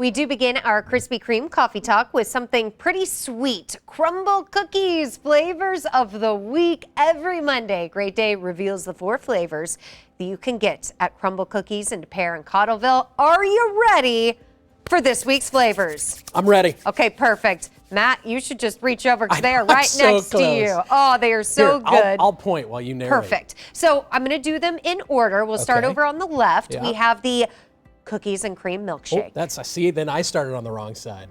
We do begin our Krispy Kreme coffee talk with something pretty sweet. Crumbl cookies, flavors of the week every Monday. Great Day reveals the 4 flavors that you can get at Crumbl Cookies in Pear and Cottleville. Are you ready for this week's flavors? I'm ready. Okay, perfect. Matt, you should just reach over because they are right so next to you. Oh, they are so Here, good. I'll point while you narrate. Perfect. So I'm going to do them in order. We'll start over on the left. Yeah. We have the cookies and cream milkshake. Oh, I see. Then I started on the wrong side.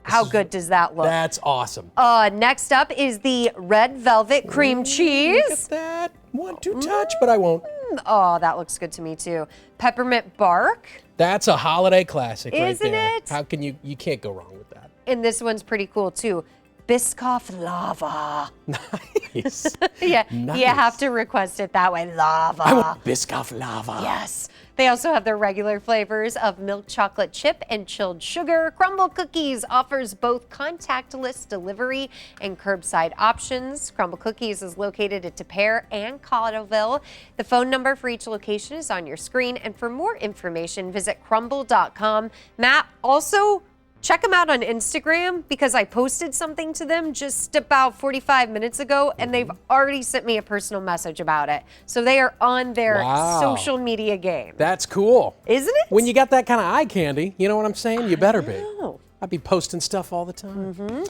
How good does that look? That's awesome. Next up is the red velvet cream cheese. Look at that. Want to touch, but I won't. Oh, that looks good to me too. Peppermint bark. That's a holiday classic right Isn't there. it? How can you can't go wrong with that. And this one's pretty cool too. Biscoff lava. Nice. Yeah, Nice. you have to request it that way. Lava. I want Biscoff lava. Yes. They also have their regular flavors of milk chocolate chip and chilled sugar. Crumbl Cookies offers both contactless delivery and curbside options. Crumbl Cookies is located at Pear and Cottleville. The phone number for each location is on your screen. And for more information, visit crumbl.com. Matt, also check them out on Instagram because I posted something to them just about 45 minutes ago and they've already sent me a personal message about it. So they are on their social media game. That's cool. Isn't it? When you got that kind of eye candy, you know what I'm saying? You better be. know. I'd be posting stuff all the time.